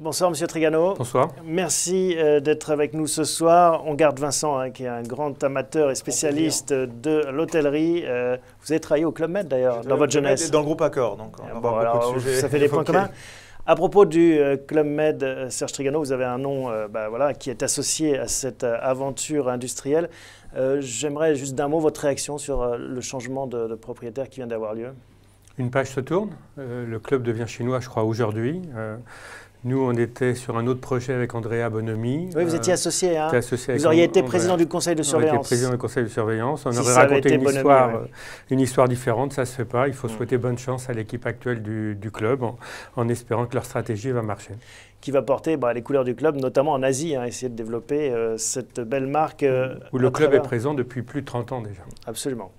Bonsoir Monsieur Trigano. Bonsoir. Merci d'être avec nous ce soir. On garde Vincent, qui est un grand amateur et spécialiste de l'hôtellerie. Vous avez travaillé au Club Med d'ailleurs, dans votre jeunesse. Dans le groupe Accor, donc on va avoir beaucoup de sujets. Ça fait des points communs. À propos du Club Med, Serge Trigano, vous avez un nom qui est associé à cette aventure industrielle. J'aimerais juste d'un mot votre réaction sur le changement de propriétaire qui vient d'avoir lieu. Une page se tourne. Le club devient chinois, je crois, aujourd'hui. Nous, on était sur un autre projet avec Andrea Bonomi. Oui, vous étiez associé. Hein. Vous auriez été président du conseil de surveillance. On aurait été président du conseil de surveillance. On aurait raconté une histoire différente. Ça ne se fait pas. Il faut souhaiter bonne chance à l'équipe actuelle du club en espérant que leur stratégie va marcher. Qui va porter les couleurs du club, notamment en Asie, essayer de développer cette belle marque. Où le club est présent depuis plus de 30 ans déjà. Absolument.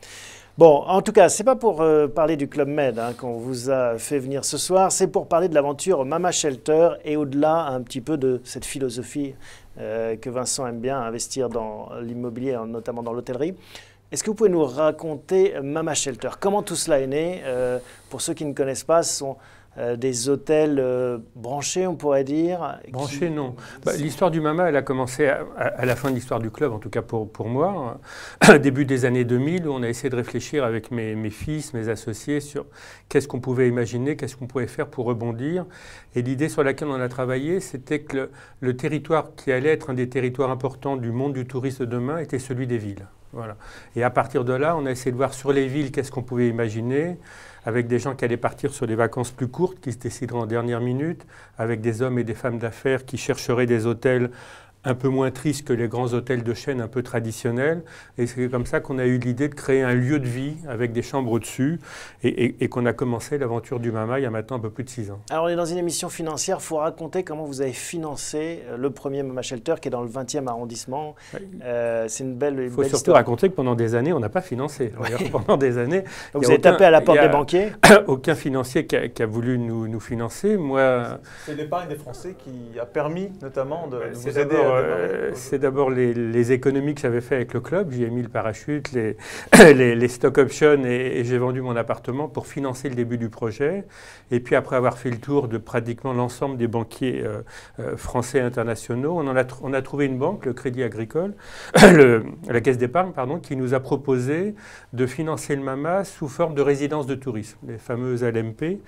Bon, en tout cas, ce n'est pas pour parler du Club Med qu'on vous a fait venir ce soir, c'est pour parler de l'aventure Mama Shelter et au-delà un petit peu de cette philosophie que Vincent aime bien, investir dans l'immobilier, notamment dans l'hôtellerie. Est-ce que vous pouvez nous raconter Mama Shelter? Comment tout cela est né? Pour ceux qui ne connaissent pas, ce sont des hôtels branchés, on pourrait dire. Branchés, non. L'histoire du Mama, elle a commencé à la fin de l'histoire du club, en tout cas pour moi. Début des années 2000, où on a essayé de réfléchir avec mes fils, mes associés, sur qu'est-ce qu'on pouvait imaginer, qu'est-ce qu'on pouvait faire pour rebondir. Et l'idée sur laquelle on a travaillé, c'était que le territoire qui allait être un des territoires importants du monde du tourisme de demain était celui des villes. Voilà. Et à partir de là, on a essayé de voir sur les villes qu'est-ce qu'on pouvait imaginer, avec des gens qui allaient partir sur des vacances plus courtes, qui se décideraient en dernière minute, avec des hommes et des femmes d'affaires qui chercheraient des hôtels un peu moins tristes que les grands hôtels de chaîne un peu traditionnels. Et c'est comme ça qu'on a eu l'idée de créer un lieu de vie avec des chambres au-dessus et qu'on a commencé l'aventure du Mama il y a maintenant un peu plus de 6 ans. Alors on est dans une émission financière, il faut raconter comment vous avez financé le premier Mama Shelter qui est dans le 20e arrondissement. C'est une belle histoire. Il faut surtout raconter que pendant des années, on n'a pas financé. Pendant des années, donc vous avez tapé à la porte des banquiers? Aucun financier qui a voulu nous financer. Moi, c'est l'épargne des Français qui a permis notamment de vous aider. C'est d'abord les économies que j'avais fait avec le club. J'y ai mis le parachute, les stock options et j'ai vendu mon appartement pour financer le début du projet. Et puis après avoir fait le tour de pratiquement l'ensemble des banquiers français et internationaux, on a trouvé une banque, le Crédit Agricole, la Caisse d'épargne, pardon, qui nous a proposé de financer le Mama sous forme de résidence de tourisme, les fameuses LMP,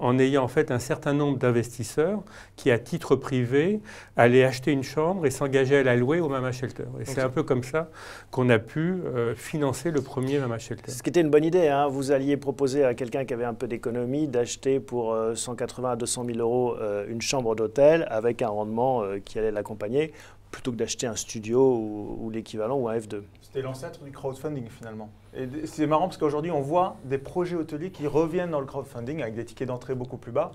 en ayant en fait un certain nombre d'investisseurs qui, à titre privé, allaient acheter une chambre et s'engager à la louer au Mama Shelter. Et c'est un peu comme ça qu'on a pu financer le premier Mama Shelter. Ce qui était une bonne idée, hein. Vous alliez proposer à quelqu'un qui avait un peu d'économie d'acheter pour 180 à 200 000 euros une chambre d'hôtel avec un rendement qui allait l'accompagner, plutôt que d'acheter un studio ou l'équivalent ou un F2. C'était l'ancêtre du crowdfunding finalement. Et c'est marrant parce qu'aujourd'hui on voit des projets hôteliers qui reviennent dans le crowdfunding avec des tickets d'entrée beaucoup plus bas.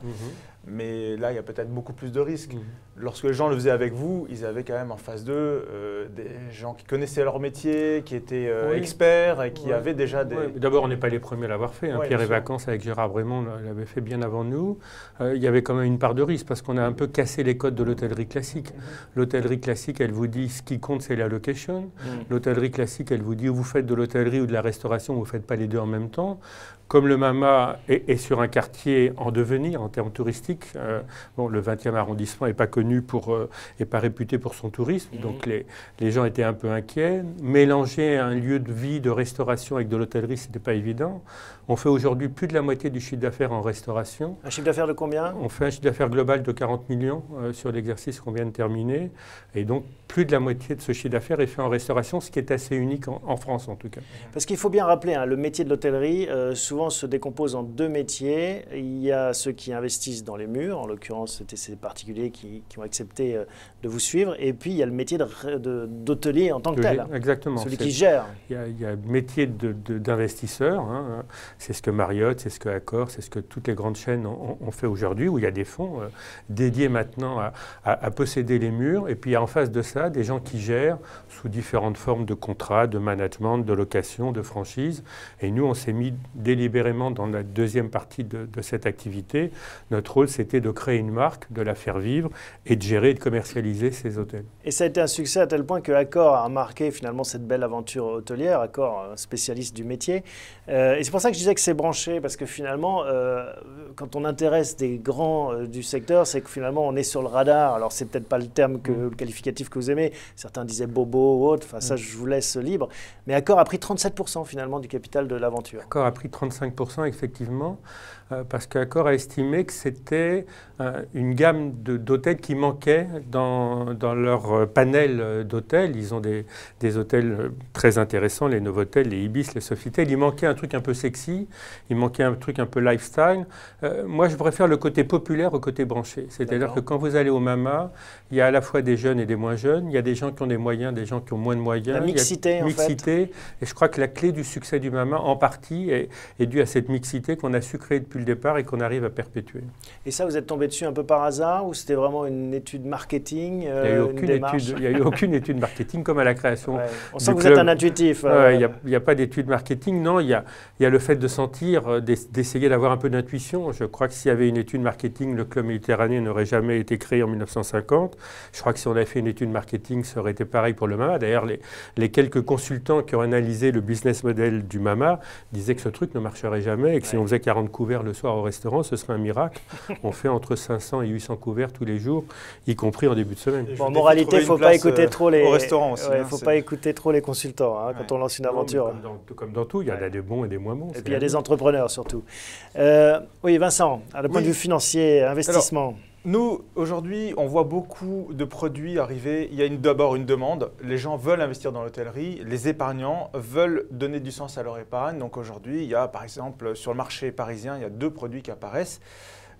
Mais là il y a peut-être beaucoup plus de risques. Lorsque les gens le faisaient avec vous, ils avaient quand même en face d'eux des gens qui connaissaient leur métier, qui étaient experts et qui avaient déjà des... D'abord on n'est pas les premiers à l'avoir fait. Pierre et Vacances avec Gérard Brémond l'avait fait bien avant nous. Il y avait quand même une part de risque parce qu'on a un peu cassé les codes de l'hôtellerie classique. L'hôtellerie classique, elle vous dit ce qui compte c'est la location. L'hôtellerie classique, elle vous dit vous faites de l'hôtellerie ou de la restauration, vous ne faites pas les deux en même temps. Comme le Mama est sur un quartier en devenir en termes touristiques, le 20e arrondissement n'est pas connu et pas réputé pour son tourisme, donc les gens étaient un peu inquiets. Mélanger un lieu de vie, de restauration avec de l'hôtellerie, ce n'était pas évident. On fait aujourd'hui plus de la moitié du chiffre d'affaires en restauration. Un chiffre d'affaires de combien? On fait un chiffre d'affaires global de 40 millions sur l'exercice qu'on vient de terminer. Et donc, plus de la moitié de ce chiffre d'affaires est fait en restauration, ce qui est assez unique en France en tout cas. Parce qu'il faut bien rappeler, le métier de l'hôtellerie souvent se décompose en deux métiers. Il y a ceux qui investissent dans les murs, en l'occurrence c'était ces particuliers qui ont accepté de vous suivre. Et puis il y a le métier d'hôtelier en tant que tel. Exactement. Celui qui gère. Il y a le métier d'investisseur. C'est ce que Marriott, c'est ce que Accor, c'est ce que toutes les grandes chaînes ont fait aujourd'hui, où il y a des fonds dédiés maintenant à posséder les murs. Et puis en face de ça, des gens qui gèrent sous différentes formes de contrats, de management, de location, de franchise. Et nous, on s'est mis délibérément dans la deuxième partie de cette activité. Notre rôle, c'était de créer une marque, de la faire vivre et de gérer et de commercialiser ces hôtels. Et ça a été un succès à tel point que Accor a marqué finalement cette belle aventure hôtelière. Accor, un spécialiste du métier. Et c'est pour ça que je disais que c'est branché, parce que finalement, quand on intéresse des grands du secteur, c'est que finalement on est sur le radar. Alors c'est peut-être pas le terme, le qualificatif que vous aimez. Certains disaient bobo ou autre. Enfin ça, je vous laisse libre. Mais Accor a pris 37% finalement du capital de l'aventure. Accor a pris 35% effectivement, parce qu'Accor a estimé que c'était une gamme d'hôtels qui manquait dans leur panel d'hôtels. Ils ont des hôtels très intéressants, les Novotel, les Ibis, les Sofitel. Il manquait un truc un peu sexy, il manquait un truc un peu lifestyle. Moi, je préfère le côté populaire au côté branché. C'est-à-dire que quand vous allez au Mama, il y a à la fois des jeunes et des moins jeunes. Il y a des gens qui ont des moyens, des gens qui ont moins de moyens. La mixité, en fait. Et je crois que la clé du succès du Mama, en partie, est due à cette mixité qu'on a su créer depuis le départ et qu'on arrive à perpétuer. Et ça, vous êtes tombé dessus un peu par hasard ou c'était vraiment une étude marketing, il n'y a eu aucune étude marketing comme à la création. Ouais. On sent que vous êtes un intuitif. Il n'y a pas d'étude marketing. Non, il y a le fait de sentir, d'essayer d'avoir un peu d'intuition. Je crois que s'il y avait une étude marketing, le Club Méditerranée n'aurait jamais été créé en 1950. Je crois que si on avait fait une étude marketing, ça aurait été pareil pour le Mama. D'ailleurs, les quelques consultants qui ont analysé le business model du Mama disaient que ce truc ne marcherait jamais et que si on faisait 40 couverts le soir au restaurant, ce serait un miracle. On fait entre 500 et 800 couverts tous les jours, y compris en début de semaine. Bon, en moralité, il ne faut pas écouter trop les... Au restaurant aussi. Il faut pas écouter trop les consultants quand on lance une aventure. Comme dans tout, il y en a des bons et des moins bons. Et puis il y a des entrepreneurs surtout. Oui, Vincent, à point de vue financier, investissement. Alors, nous, aujourd'hui, on voit beaucoup de produits arriver. Il y a d'abord une demande. Les gens veulent investir dans l'hôtellerie. Les épargnants veulent donner du sens à leur épargne. Donc aujourd'hui, il y a par exemple sur le marché parisien, il y a 2 produits qui apparaissent.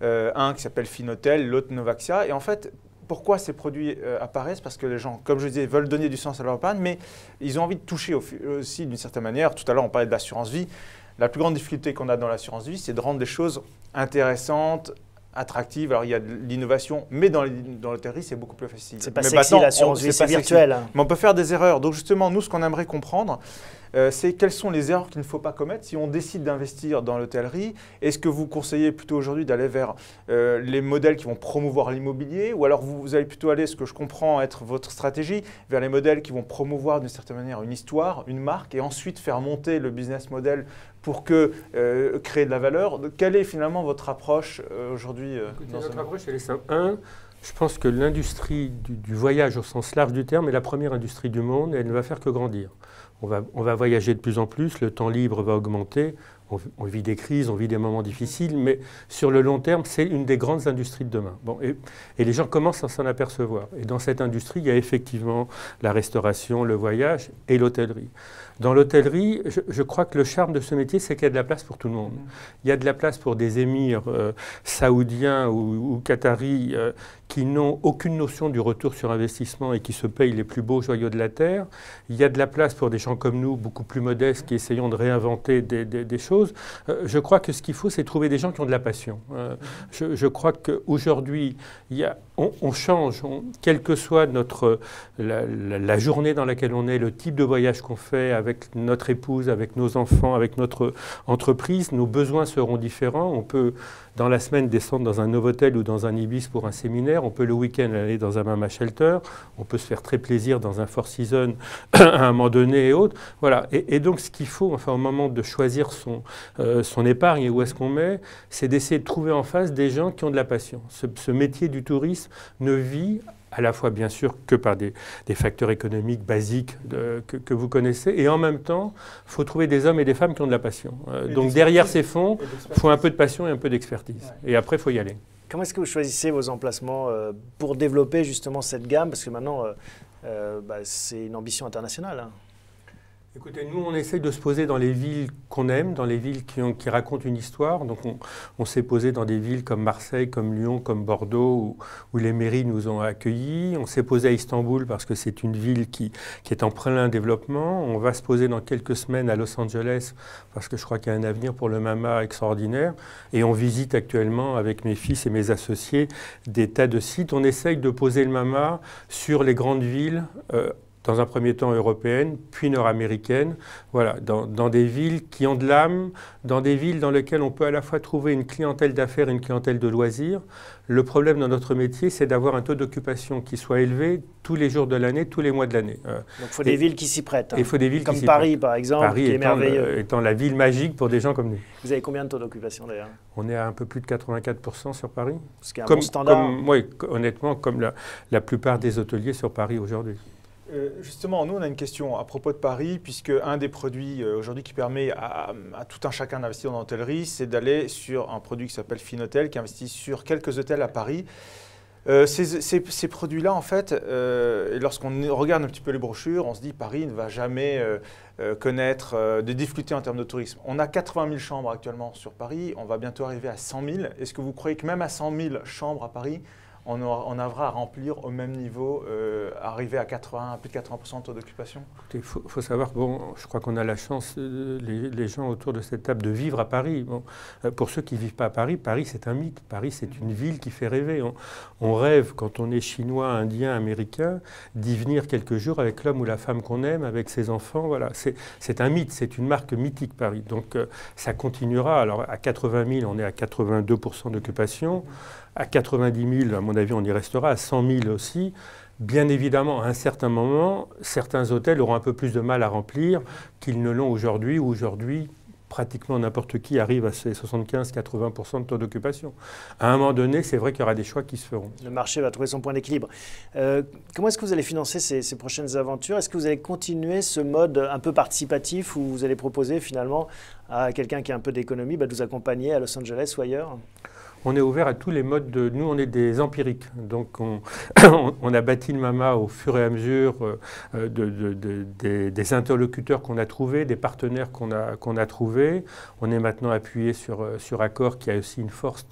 Un qui s'appelle Finotel, l'autre Novaxia. Et en fait, pourquoi ces produits apparaissent? Parce que les gens, comme je disais, veulent donner du sens à leur épargne, mais ils ont envie de toucher aussi d'une certaine manière. Tout à l'heure, on parlait de l'assurance vie. La plus grande difficulté qu'on a dans l'assurance vie, c'est de rendre des choses intéressantes, attractive. Alors, il y a de l'innovation, mais dans l'hôtellerie, c'est beaucoup plus facile. C'est pas sexy, l'assurance vie, c'est virtuel. Mais on peut faire des erreurs. Donc, justement, nous, ce qu'on aimerait comprendre, c'est quelles sont les erreurs qu'il ne faut pas commettre si on décide d'investir dans l'hôtellerie. Est-ce que vous conseillez plutôt aujourd'hui d'aller vers les modèles qui vont promouvoir l'immobilier, ou alors vous allez plutôt aller, ce que je comprends être votre stratégie, vers les modèles qui vont promouvoir d'une certaine manière une histoire, une marque, et ensuite faire monter le business model pour créer de la valeur. Quelle est finalement votre approche aujourd'hui Notre approche, elle est simple. Je pense que l'industrie du voyage au sens large du terme est la première industrie du monde et elle ne va faire que grandir. On va voyager de plus en plus, le temps libre va augmenter, on vit des crises, on vit des moments difficiles, mais sur le long terme, c'est une des grandes industries de demain. Bon, et les gens commencent à s'en apercevoir. Et dans cette industrie, il y a effectivement la restauration, le voyage et l'hôtellerie. Dans l'hôtellerie, je crois que le charme de ce métier, c'est qu'il y a de la place pour tout le monde. Il y a de la place pour des émirs saoudiens ou qataris qui n'ont aucune notion du retour sur investissement et qui se payent les plus beaux joyaux de la terre. Il y a de la place pour des gens comme nous, beaucoup plus modestes, qui essayons de réinventer des choses. Je crois que ce qu'il faut, c'est trouver des gens qui ont de la passion. Je crois qu'aujourd'hui, on change, quelle que soit la journée dans laquelle on est, le type de voyage qu'on fait avec notre épouse, avec nos enfants, avec notre entreprise, nos besoins seront différents. On peut, dans la semaine, descendre dans un Novotel ou dans un Ibis pour un séminaire. On peut le week-end aller dans un Mama Shelter. On peut se faire très plaisir dans un Four Seasons à un moment donné et autres. Voilà. Et donc, ce qu'il faut, enfin, au moment de choisir son épargne et où est-ce qu'on met, c'est d'essayer de trouver en face des gens qui ont de la passion. Ce métier du tourisme ne vit à la fois bien sûr que par des facteurs économiques basiques que vous connaissez, et en même temps, il faut trouver des hommes et des femmes qui ont de la passion. Donc derrière ces fonds, il faut un peu de passion et un peu d'expertise. Ouais. Et après, il faut y aller. Comment est-ce que vous choisissez vos emplacements pour développer justement cette gamme? Parce que maintenant, c'est une ambition internationale. Hein. Écoutez, nous, on essaye de se poser dans les villes qu'on aime, dans les villes qui racontent une histoire. Donc, on s'est posé dans des villes comme Marseille, comme Lyon, comme Bordeaux, où les mairies nous ont accueillis. On s'est posé à Istanbul parce que c'est une ville qui est en plein développement. On va se poser dans quelques semaines à Los Angeles parce que je crois qu'il y a un avenir pour le Mama extraordinaire. Et on visite actuellement, avec mes fils et mes associés, des tas de sites. On essaye de poser le Mama sur les grandes villes dans un premier temps européenne, puis nord-américaine, voilà, dans des villes qui ont de l'âme, dans des villes dans lesquelles on peut à la fois trouver une clientèle d'affaires et une clientèle de loisirs. Le problème dans notre métier, c'est d'avoir un taux d'occupation qui soit élevé tous les jours de l'année, tous les mois de l'année. Donc il faut des villes qui s'y prêtent. Il faut des villes comme qui s'y Paris, prêtent. par exemple, Paris qui est merveilleux. étant la ville magique pour des gens comme nous. Vous avez combien de taux d'occupation d'ailleurs? On est à un peu plus de 84% sur Paris. Ce qui est un bon standard. Oui, honnêtement, comme la plupart des hôteliers sur Paris aujourd'hui. Justement, nous, on a une question à propos de Paris, puisque un des produits aujourd'hui qui permet à tout un chacun d'investir dans l'hôtellerie, c'est d'aller sur un produit qui s'appelle Finhotel, qui investit sur quelques hôtels à Paris. Ces produits-là, en fait, et lorsqu'on regarde un petit peu les brochures, on se dit Paris ne va jamais connaître des difficultés en termes de tourisme. On a 80 000 chambres actuellement sur Paris, on va bientôt arriver à 100 000. Est-ce que vous croyez que même à 100 000 chambres à Paris, on arrivera à remplir au même niveau, arriver à plus de 80% de taux d'occupation? Il faut savoir, bon, je crois qu'on a la chance, les gens autour de cette table, de vivre à Paris. Bon, pour ceux qui ne vivent pas à Paris, Paris c'est un mythe. Paris c'est une ville qui fait rêver. On rêve, quand on est chinois, indien, américain, d'y venir quelques jours avec l'homme ou la femme qu'on aime, avec ses enfants. Voilà. C'est un mythe, c'est une marque mythique Paris. Donc ça continuera. Alors à 80 000, on est à 82% d'occupation. À 90 000, à mon avis, on y restera. À 100 000 aussi. Bien évidemment, à un certain moment, certains hôtels auront un peu plus de mal à remplir qu'ils ne l'ont aujourd'hui, où aujourd'hui, pratiquement n'importe qui arrive à ces 75-80% de taux d'occupation. À un moment donné, c'est vrai qu'il y aura des choix qui se feront. Le marché va trouver son point d'équilibre. Comment est-ce que vous allez financer ces prochaines aventures? Est-ce que vous allez continuer ce mode un peu participatif où vous allez proposer finalement à quelqu'un qui a un peu d'économie de vous accompagner à Los Angeles ou ailleurs? On est ouvert à tous les modes nous, on est des empiriques. Donc, on a bâti le MAMA au fur et à mesure des interlocuteurs qu'on a trouvés, des partenaires qu'on a trouvés. On est maintenant appuyé sur Accor, qui a aussi une force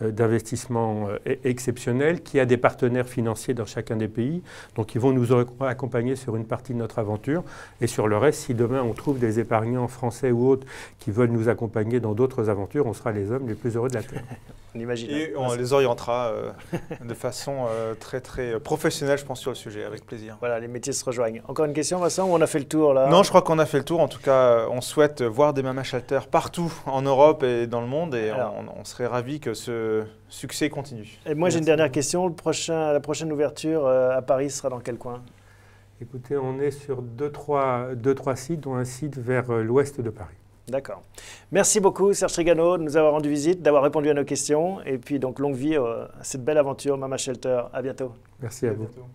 d'investissement exceptionnelle, qui a des partenaires financiers dans chacun des pays. Donc, ils vont nous accompagner sur une partie de notre aventure. Et sur le reste, si demain, on trouve des épargnants français ou autres qui veulent nous accompagner dans d'autres aventures, on sera les hommes les plus heureux de la Terre. On imagine. Et on les orientera de façon très professionnelle, je pense, sur le sujet, avec plaisir. Voilà, les métiers se rejoignent. Encore une question, Vincent, ou on a fait le tour là? Non, je crois qu'on a fait le tour. En tout cas, on souhaite voir des Mama Shelter partout en Europe et dans le monde, et on serait ravis que ce succès continue. Et moi, j'ai une dernière question. La prochaine ouverture à Paris sera dans quel coin? Écoutez, on est sur deux, trois sites, dont un site vers l'ouest de Paris. D'accord. Merci beaucoup Serge Trigano de nous avoir rendu visite, d'avoir répondu à nos questions. Et puis donc longue vie à cette belle aventure Mama Shelter. À bientôt. Merci à vous. Bientôt.